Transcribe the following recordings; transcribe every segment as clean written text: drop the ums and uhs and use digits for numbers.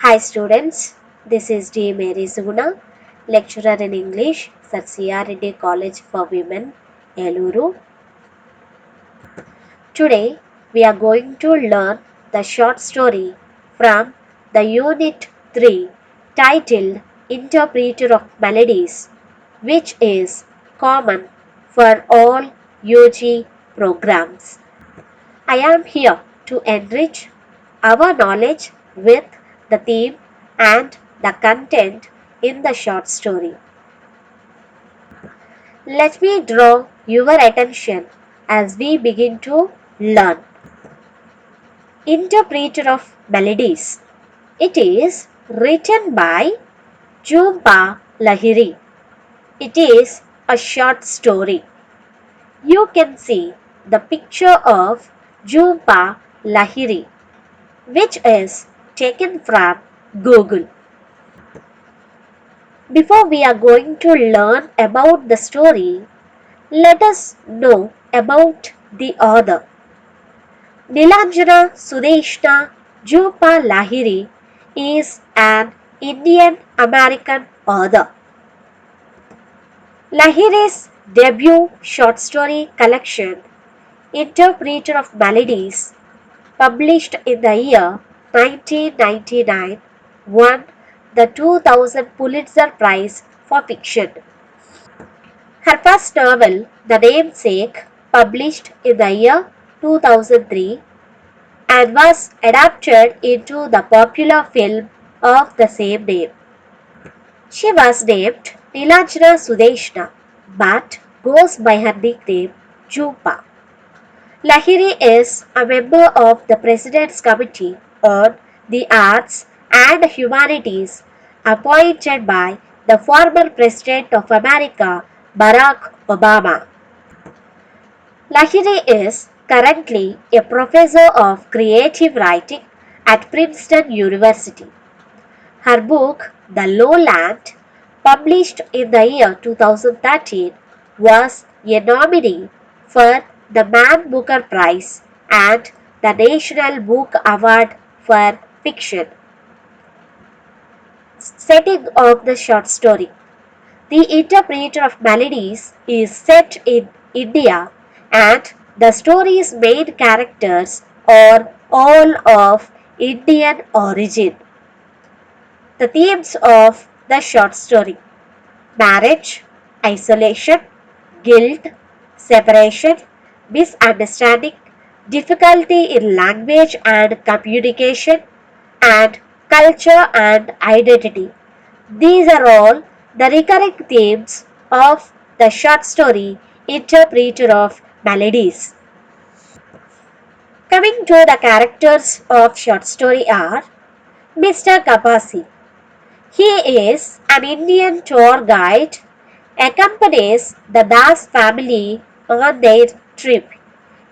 Hi students, this is D. Mary Suguna, lecturer in English at CRD College for Women, Eluru. Today we are going to learn the short story from the Unit 3 titled Interpreter of Melodies, which is common for all UG programs. I am here to enrich our knowledge with the theme and the content in the short story. Let me draw your attention as we begin to learn. Interpreter of Melodies. It is written by Jhumpa Lahiri. It is a short story. You can see the picture of Jhumpa Lahiri, which is taken from Google. Before we are going to learn about the story, let us know about the author. Nilanjana Sudeshna Jhumpa Lahiri is an Indian American author. Lahiri's debut short story collection, Interpreter of Melodies, published in the year 1999, won the 2000 Pulitzer Prize for Fiction. Her first novel, The Namesake, published in the year 2003 and was adapted into the popular film of the same name. She was named Nilanjana Sudeshna but goes by her nickname Jhumpa. Lahiri is a member of the President's Committee on the Arts and Humanities appointed by the former President of America, Barack Obama. Lahiri is currently a professor of creative writing at Princeton University. Her book, The Lowland, published in the year 2013, was a nominee for the Man Booker Prize and the National Book Award for Fiction. Setting of the short story. The Interpreter of Melodies is set in India and the story's main characters are all of Indian origin. The themes of the short story: marriage, isolation, guilt, separation, misunderstanding, difficulty in language and communication, and culture and identity. These are all the recurring themes of the short story Interpreter of Melodies. Coming to the characters of short story are Mr. Kapasi. He is an Indian tour guide, accompanies the Das family on their trip.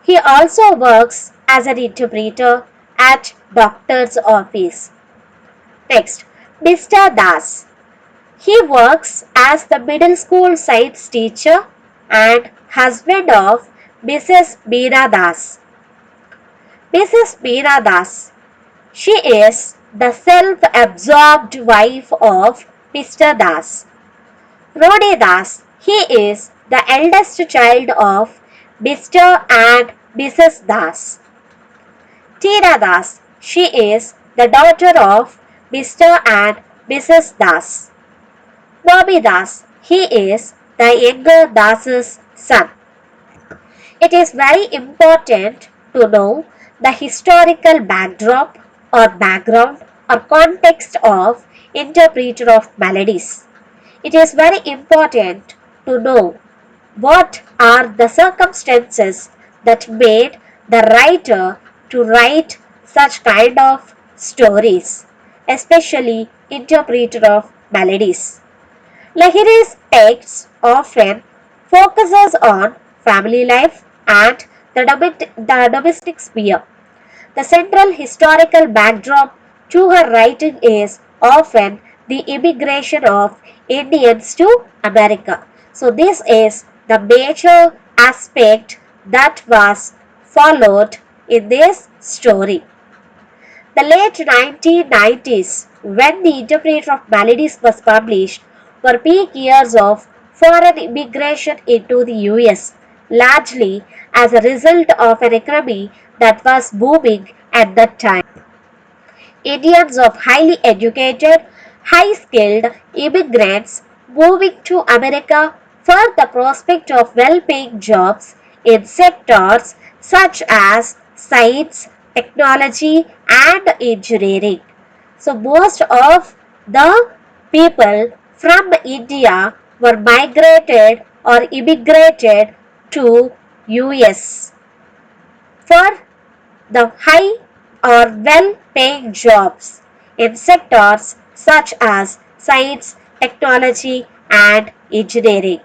He also works as an interpreter at doctor's office. Next, Mr. Das. He works as the middle school science teacher and husband of Mrs. Meena Das. Mrs. Meena Das. She is the self-absorbed wife of Mr. Das. Rode Das. He is the eldest child of Mr. and Mrs. Das. Tina Das. She is the daughter of Mr. and Mrs. Das. Bobby Das. He is the younger Das's son. It is very important to know the historical backdrop or background or context of Interpreter of Melodies. It is very important to know what are the circumstances that made the writer to write such kind of stories, especially Interpreter of Melodies. Lahiri's text often focuses on family life and the domestic sphere. The central historical backdrop to her writing is often the immigration of Indians to America. So, this is the major aspect that was followed in this story. The late 1990s, when The Interpreter of Maladies was published, were peak years of foreign immigration into the US, largely as a result of an economy that was booming at that time. Indians of highly educated, high skilled immigrants moving to America for the prospect of well paying jobs in sectors such as science, technology, and engineering. So, most of the people from India were migrated or immigrated to US for the high or well paying jobs in sectors such as science, technology, and engineering.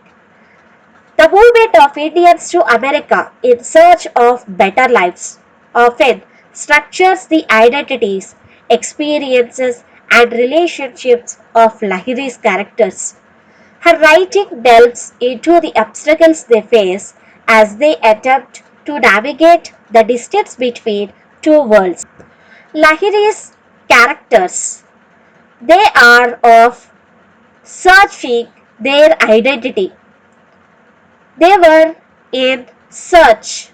The movement of Indians to America in search of better lives often structures the identities, experiences, and relationships of Lahiri's characters. Her writing delves into the obstacles they face as they attempt to navigate the distance between two worlds. Lahiri's characters, they are of searching their identity. They were in search.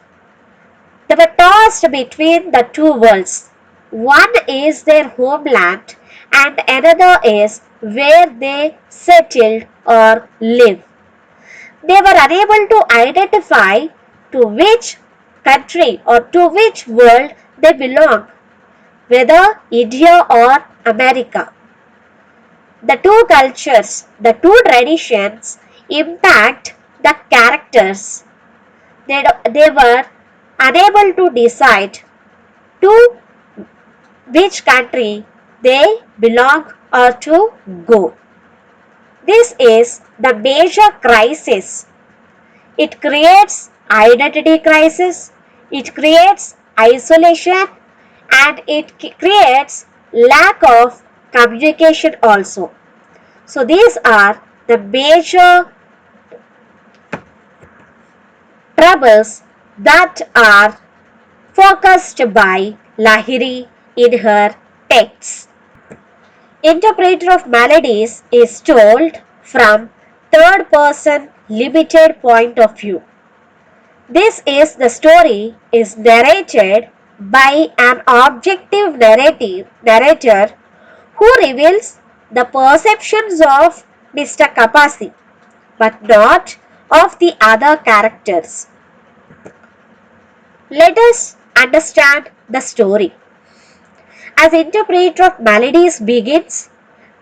They were tossed between the two worlds. One is their homeland and another is where they settled or live. They were unable to identify to which country or to which world they belong, whether India or America. The two cultures, the two traditions impact the characters. They were unable to decide to which country they belong or to go. This is the major crisis. It creates identity crisis, it creates isolation, and it creates lack of communication also. So these are the major troubles that are focused by Lahiri in her texts. Interpreter of Maladies is told from third person limited point of view. This is the story is narrated by an objective narrator who reveals the perceptions of Mr. Kapasi but not of the other characters. Let us understand the story. As Interpreter of Maladies begins,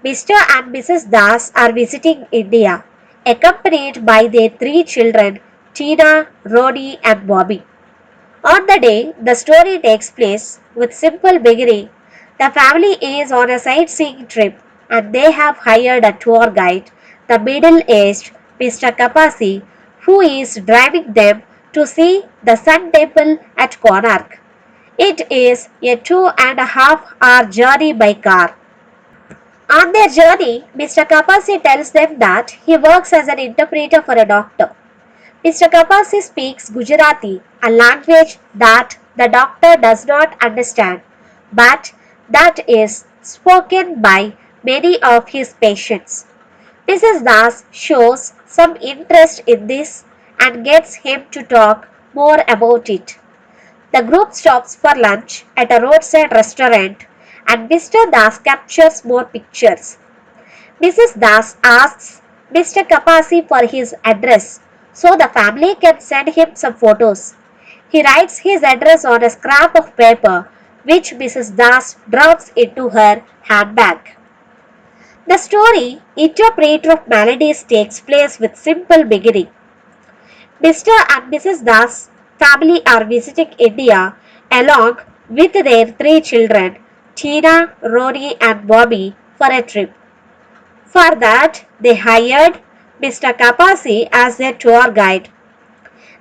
Mr. and Mrs. Das are visiting India, accompanied by their three children, Tina, Roni, and Bobby. On the day the story takes place, with simple beginning, the family is on a sightseeing trip and they have hired a tour guide, the middle-aged Mr. Kapasi, who is driving them to see the Sun Temple at Konark. It is a 2.5 hour journey by car. On their journey, Mr. Kapasi tells them that he works as an interpreter for a doctor. Mr. Kapasi speaks Gujarati, a language that the doctor does not understand, but that is spoken by many of his patients. Mrs. Das shows some interest in this and gets him to talk more about it. The group stops for lunch at a roadside restaurant and Mr. Das captures more pictures. Mrs. Das asks Mr. Kapasi for his address so the family can send him some photos. He writes his address on a scrap of paper which Mrs. Das drops into her handbag. The story Interpreter of Maladies takes place with simple beginning. Mr. and Mrs. Das family are visiting India along with their three children, Tina, Rory, and Bobby, for a trip. For that, they hired Mr. Kapasi as their tour guide.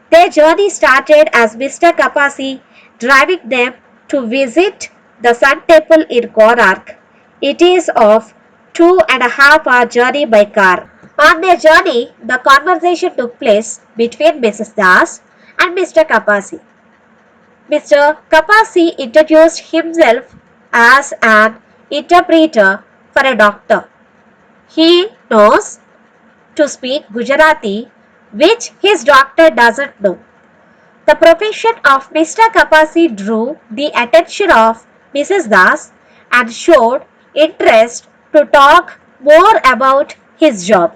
Their journey started as Mr. Kapasi driving them to visit the Sun Temple in Konark. It is of 2.5 hour journey by car. On their journey, the conversation took place between Mrs. Das and Mr. Kapasi. Mr. Kapasi introduced himself as an interpreter for a doctor. He knows to speak Gujarati, which his doctor doesn't know. The profession of Mr. Kapasi drew the attention of Mrs. Das and showed interest to talk more about his job.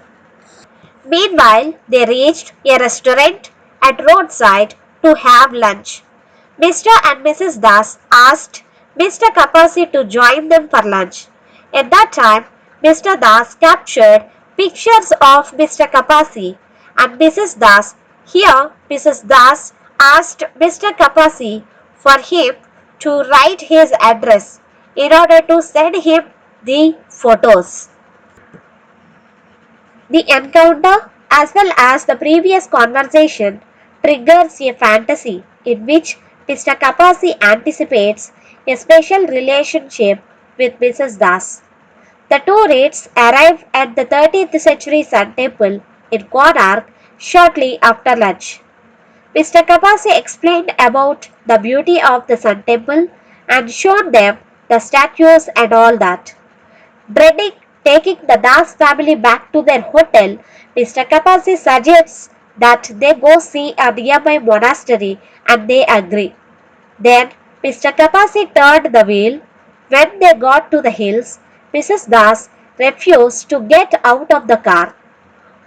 Meanwhile, they reached a restaurant at roadside to have lunch. Mr. and Mrs. Das asked Mr. Kapasi to join them for lunch. At that time, Mr. Das captured pictures of Mr. Kapasi and Mrs. Das. Here, Mrs. Das asked Mr. Kapasi for him to write his address in order to send him the photos. The encounter, as well as the previous conversation, triggers a fantasy in which Mr. Kapasi anticipates a special relationship with Mrs. Das. The two Reds arrive at the 13th century Sun Temple in Konark shortly after lunch. Mr. Kapasi explained about the beauty of the Sun Temple and showed them the statues and all that. Dreading taking the Das family back to their hotel, Mr. Kapasi suggests that they go see a nearby monastery and they agree. Then Mr. Kapasi turned the wheel. When they got to the hills, Mrs. Das refused to get out of the car.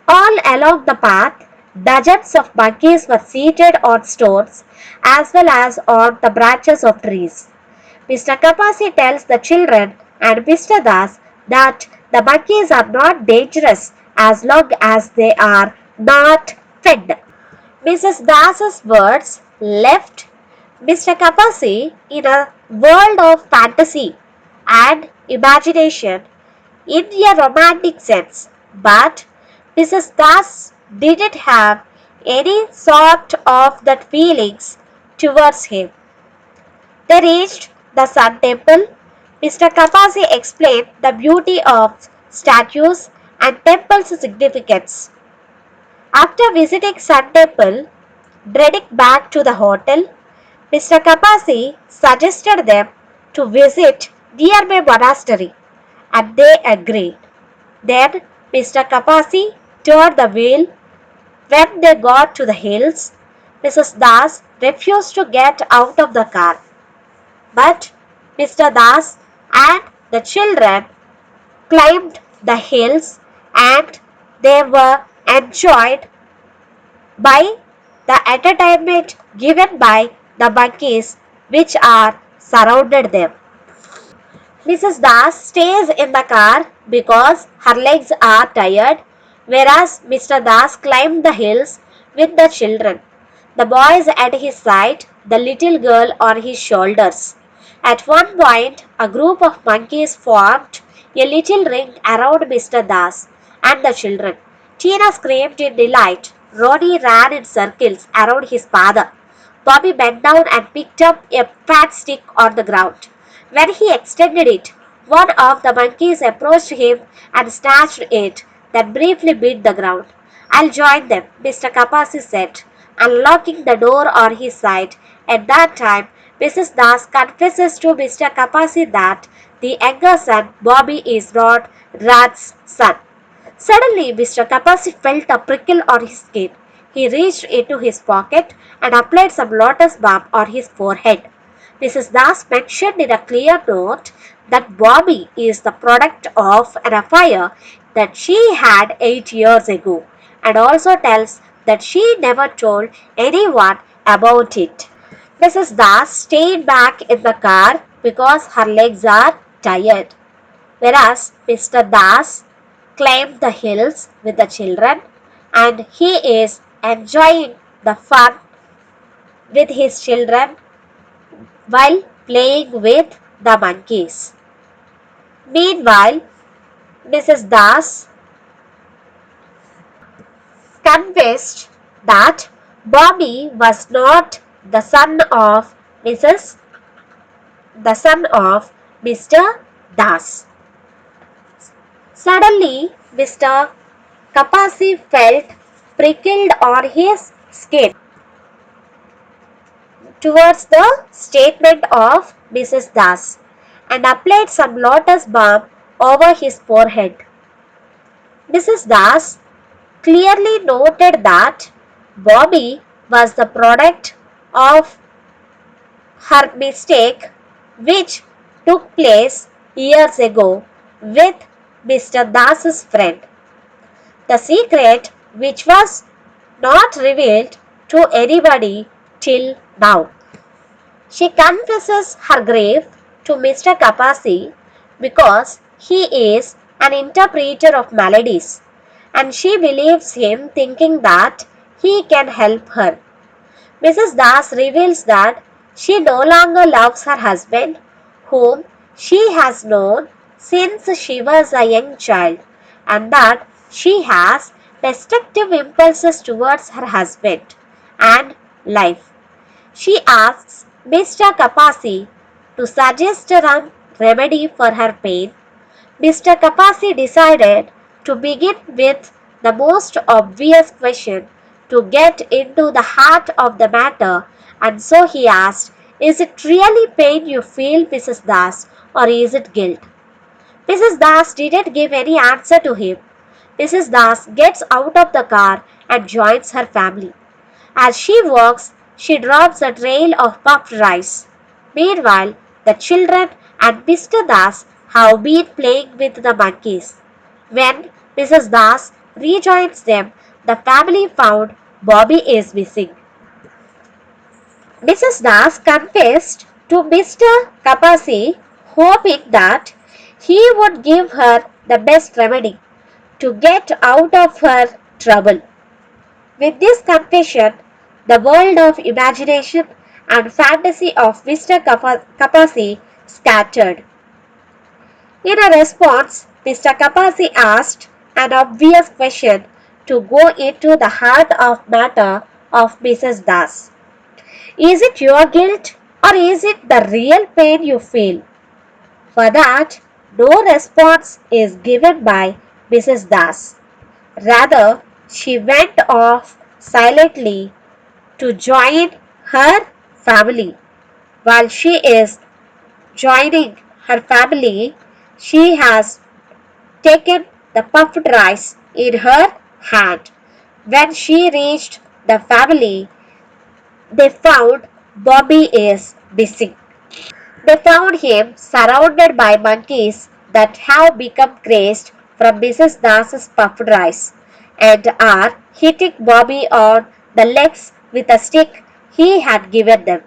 All along the path, dozens of monkeys were seated on stones as well as on the branches of trees. Mr. Kapasi tells the children and Mr. Das that the monkeys are not dangerous as long as they are not fed. Mrs. Das's words left Mr. Kapasi in a world of fantasy and imagination in a romantic sense, but Mrs. Das didn't have any sort of that feelings towards him. They reached the Sun Temple. Mr. Kapasi explained the beauty of statues and temple's significance. After visiting Sun Temple, dreading back to the hotel, Mr. Kapasi suggested them to visit nearby monastery and they agreed. Then Mr. Kapasi turned the wheel. When they got to the hills, Mrs. Das refused to get out of the car. But Mr. Das and the children climbed the hills and they were enjoyed by the entertainment given by the monkeys which are surrounded them. Mrs. Das stays in the car because her legs are tired, whereas Mr. Das climbed the hills with the children, the boys at his side, the little girl on his shoulders. At one point, a group of monkeys formed a little ring around Mr. Das and the children. Tina screamed in delight. Ronnie ran in circles around his father. Bobby bent down and picked up a fat stick on the ground. When he extended it, one of the monkeys approached him and snatched it, then briefly beat the ground. I'll join them, Mr. Kapasi said, unlocking the door on his side. At that time, Mrs. Das confesses to Mr. Kapasi that the younger son, Bobby, is not Rat's son. Suddenly, Mr. Kapasi felt a prickle on his skin. He reached into his pocket and applied some lotus balm on his forehead. Mrs. Das mentioned in a clear note that Bobby is the product of an affair that she had 8 years ago, and also tells that she never told anyone about it. Mrs. Das stayed back in the car because her legs are tired, whereas Mr. Das climbed the hills with the children and he is enjoying the fun with his children while playing with the monkeys. Meanwhile, Mrs. Das confessed that Bobby was not the son of Mr. Das. Suddenly, Mr. Kapasi felt prickled on his skin towards the statement of Mrs. Das, and applied some lotus balm over his forehead. Mrs. Das clearly noted that Bobby was the product of her mistake, which took place years ago with Mr. Das's friend. The secret, which was not revealed to anybody till now. She confesses her grief to Mr. Kapasi because he is an interpreter of melodies, and she believes him thinking that he can help her. Mrs. Das reveals that she no longer loves her husband, whom she has known since she was a young child, and that she has destructive impulses towards her husband and life. She asks Mr. Kapasi to suggest a remedy for her pain. Mr. Kapasi decided to begin with the most obvious question to get into the heart of the matter, and so he asked, "Is it really pain you feel, Mrs. Das, or is it guilt?" Mrs. Das didn't give any answer to him. Mrs. Das gets out of the car and joins her family. As she walks, she drops a trail of puffed rice. Meanwhile, the children and Mr. Das have been playing with the monkeys. When Mrs. Das rejoins them, the family found Bobby is missing. Mrs. Das confessed to Mr. Kapasi, hoping that he would give her the best remedy to get out of her trouble. With this confession, the world of imagination and fantasy of Mr. Kapasi scattered. In a response, Mr. Kapasi asked an obvious question to go into the heart of matter of Mrs. Das. Is it your guilt or is it the real pain you feel? For that, no response is given by Mrs. Das. Rather, she went off silently to join her family. While she is joining her family, she has taken the puffed rice in her hand. When she reached the family, they found Bobby is missing. They found him surrounded by monkeys that have become crazed from Mrs. Das's puffed rice and are hitting Bobby on the legs with a stick he had given them.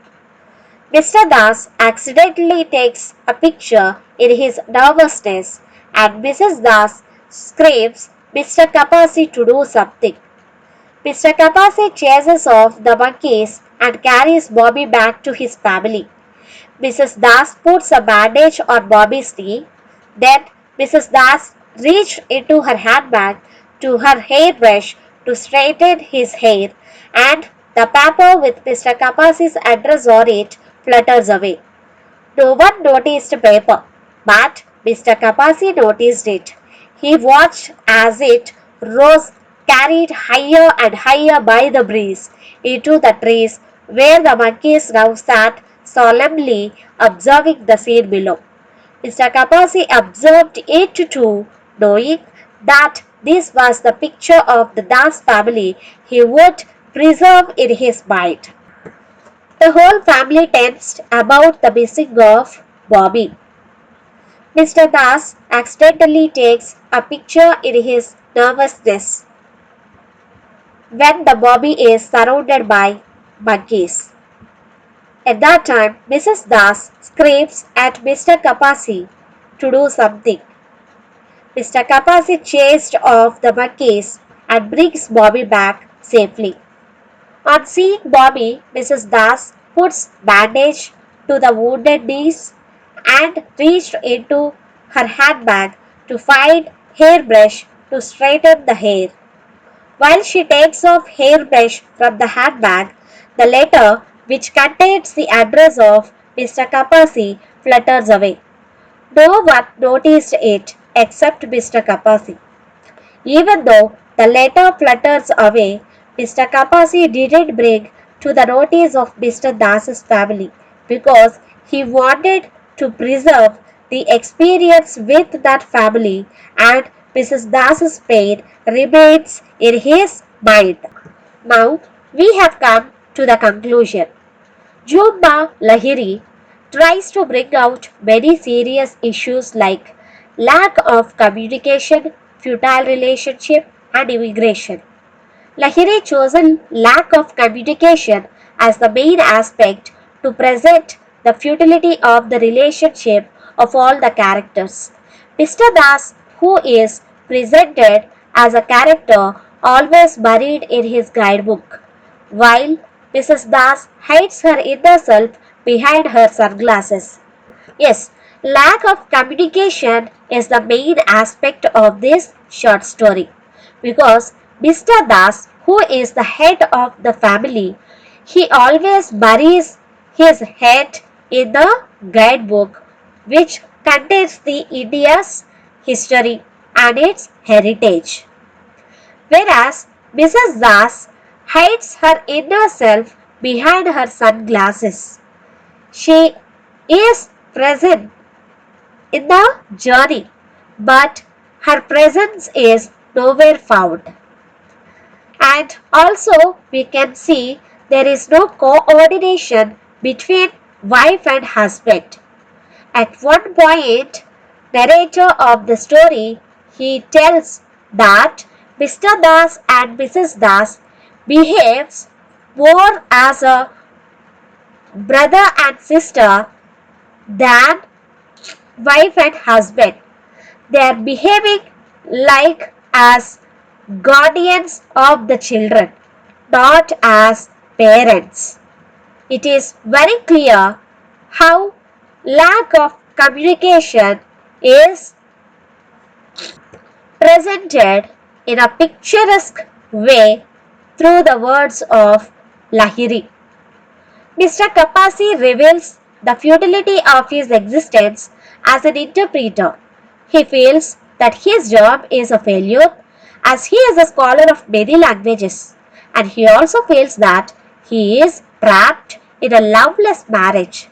Mr. Das accidentally takes a picture in his nervousness and Mrs. Das screams Mr. Kapasi to do something. Mr. Kapasi chases off the monkeys and carries Bobby back to his family. Mrs. Das puts a bandage on Bobby's knee. Then Mrs. Das reached into her handbag to her hairbrush to straighten his hair, and the paper with Mr. Kapasi's address on it flutters away. No one noticed the paper, but Mr. Kapasi noticed it. He watched as it rose, carried higher and higher by the breeze, into the trees where the monkeys now sat solemnly observing the scene below. Mr. Kapasi observed it too, knowing that this was the picture of the Das family he would preserve in his mind. The whole family tensed about the missing of Bobby. Mr. Das accidentally takes a picture in his nervousness when the Bobby is surrounded by monkeys. At that time, Mrs. Das screams at Mr. Kapasi to do something. Mr. Kapasi chased off the monkeys and brings Bobby back safely. On seeing Bobby, Mrs. Das puts bandage to the wounded knees and reached into her handbag to find hairbrush to straighten the hair. While she takes off hairbrush from the handbag, the letter which contains the address of Mr. Kapasi flutters away. No one noticed it except Mr. Kapasi. Even though the letter flutters away, Mr. Kapasi didn't bring to the notice of Mr. Das's family because he wanted to preserve the experience with that family and Mrs. Das's pain remains in his mind. Now we have come to the conclusion. Jhumma Lahiri tries to bring out many serious issues like lack of communication, futile relationship, and immigration. Lahiri chosen lack of communication as the main aspect to present the futility of the relationship of all the characters. Mr. Das, who is presented as a character always buried in his guidebook, while Mrs. Das hides her inner self behind her sunglasses. Yes, lack of communication is the main aspect of this short story because Mr. Das, who is the head of the family, he always buries his head in the guidebook which contains the India's history and its heritage. Whereas Mrs. Das hides her inner self behind her sunglasses. She is present in the journey, but her presence is nowhere found. And also, we can see there is no coordination between wife and husband. At one point, narrator of the story he tells that Mr. Das and Mrs. Das behaves more as a brother and sister than wife and husband. They are behaving like as guardians of the children, not as parents. It is very clear how lack of communication is presented in a picturesque way through the words of Lahiri. Mr. Kapasi reveals the futility of his existence as an interpreter. He feels that his job is a failure as he is a scholar of many languages, and he also feels that he is trapped in a loveless marriage.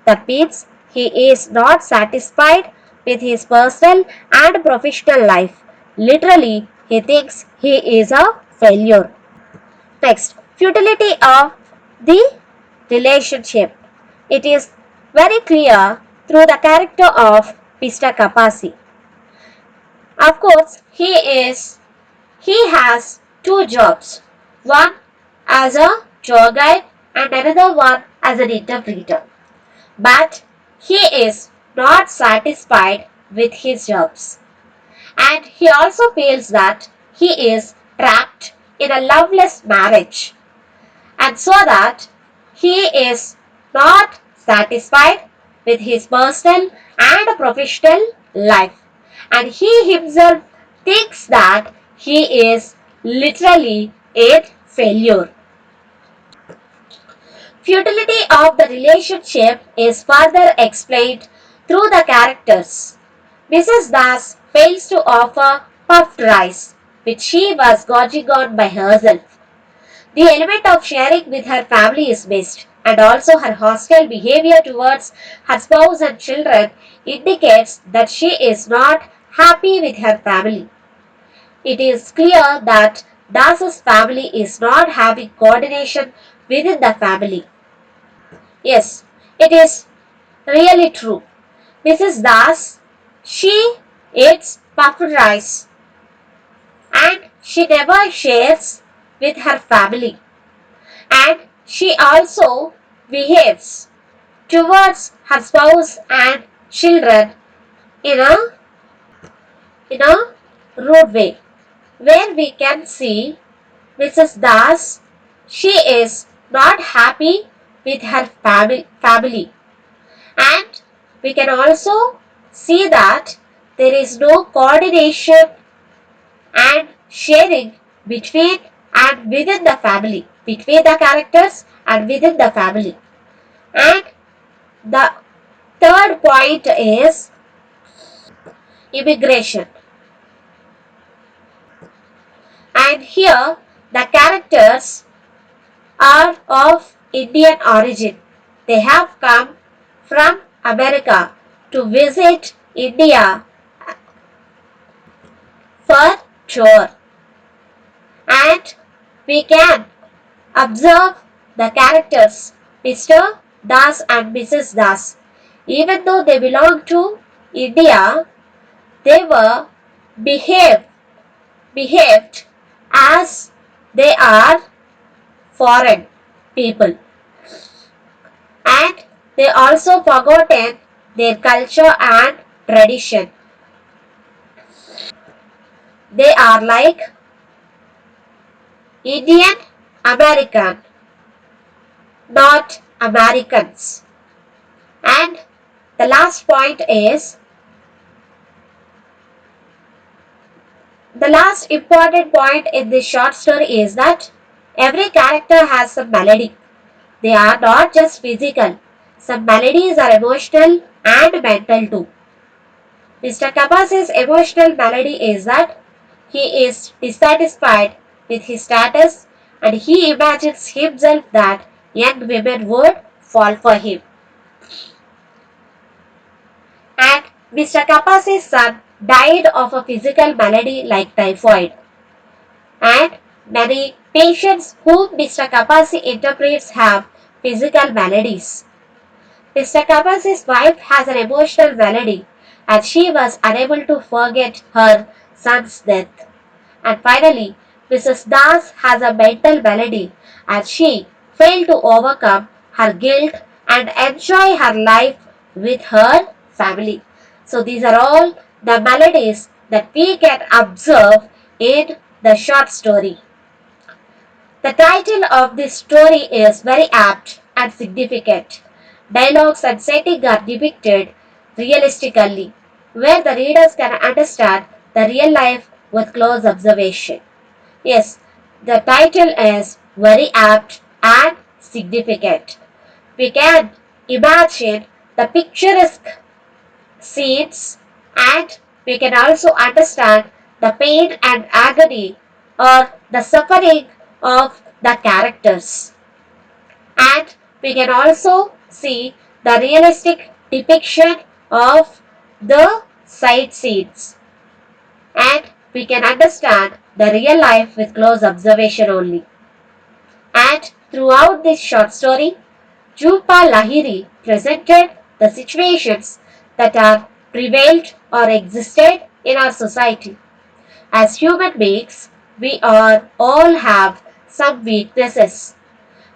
That means he is not satisfied with his personal and professional life. Literally, he thinks he is a failure. Next, futility of the relationship. It is very clear through the character of Mr. Kapasi. Of course, he has two jobs. One as a tour guide and another one as an interpreter. But he is not satisfied with his jobs. And he also feels that he is trapped in a loveless marriage. And so that he is not satisfied with his personal and professional life. And he himself thinks that he is literally a failure. Futility of the relationship is further explained through the characters. Mrs. Das fails to offer puffed rice, which she was gorging on by herself. The element of sharing with her family is missed, and also her hostile behavior towards her spouse and children indicates that she is not happy with her family. It is clear that Das's family is not having coordination within the family. Yes, it is really true. Mrs. Das, she eats puffed rice and she never shares with her family. And she also behaves towards her spouse and children in a rude way, where we can see Mrs. Das, she is not happy with her family, and we can also see that there is no coordination and sharing between and within the family, between the characters and within the family. And the third point is immigration. And here the characters are of Indian origin. They have come from America to visit India for tour, and we can observe the characters Mr. Das and Mrs. Das. Even though they belong to India, they were behaved behaved as they are foreign people, and they also forgotten their culture and tradition. They are like Indian American, not Americans. And the last point is the last important point in this short story is that every character has some melody. They are not just physical. Some melodies are emotional and mental too. Mr. Kapas's emotional malady is that he is dissatisfied with his status and he imagines himself that young women would fall for him. And Mr. Kapas's son died of a physical malady like typhoid. And many patients whom Mr. Kapasi interprets have physical maladies. Mr. Kapasi's wife has an emotional malady and she was unable to forget her son's death. And finally, Mrs. Das has a mental malady and she failed to overcome her guilt and enjoy her life with her family. So these are all the maladies that we can observe in the short story. The title of this story is very apt and significant. Dialogues and setting are depicted realistically, where the readers can understand the real life with close observation. Yes, the title is very apt and significant. We can imagine the picturesque scenes and we can also understand the pain and agony or the suffering of the characters. And we can also see the realistic depiction of the side scenes. And we can understand the real life with close observation only. And throughout this short story, Julpa Lahiri presented the situations that are prevailed or existed in our society. As human beings, we are all have some weaknesses.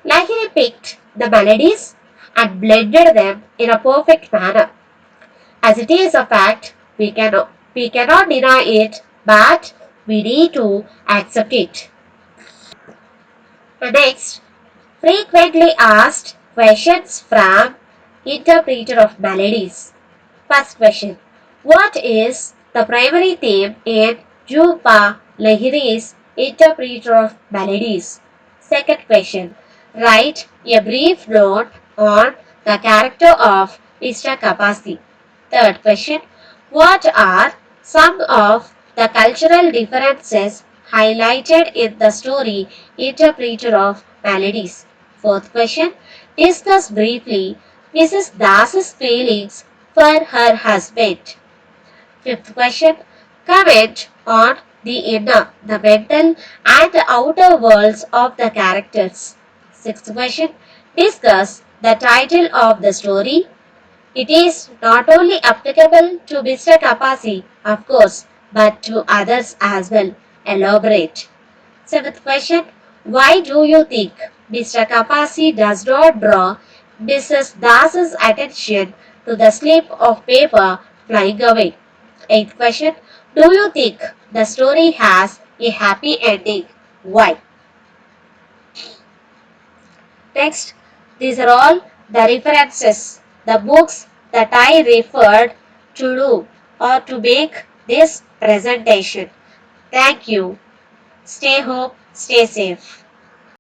Lahiri picked the melodies and blended them in a perfect manner. As it is a fact, we cannot deny it, but we need to accept it. Next, frequently asked questions from interpreter of melodies. First question. What is the primary theme in Jupa Lahiri's interpreter of melodies? Second question. Write a brief note on the character of Mr. Kapasi. Third question. What are some of the cultural differences highlighted in the story Interpreter of Melodies? Fourth question. Discuss briefly Mrs. Das's feelings for her husband. Fifth question. Comment on the inner, the mental and the outer worlds of the characters. Sixth question. Discuss the title of the story. It is not only applicable to Mr. Kapasi, of course, but to others as well. Elaborate. Seventh question. Why do you think Mr. Kapasi does not draw Mrs. Das's attention to the slip of paper flying away? Eighth question. Do you think the story has a happy ending? Why? Next, these are all the references, the books that I referred to do or to make this presentation. Thank you. Stay home, stay safe.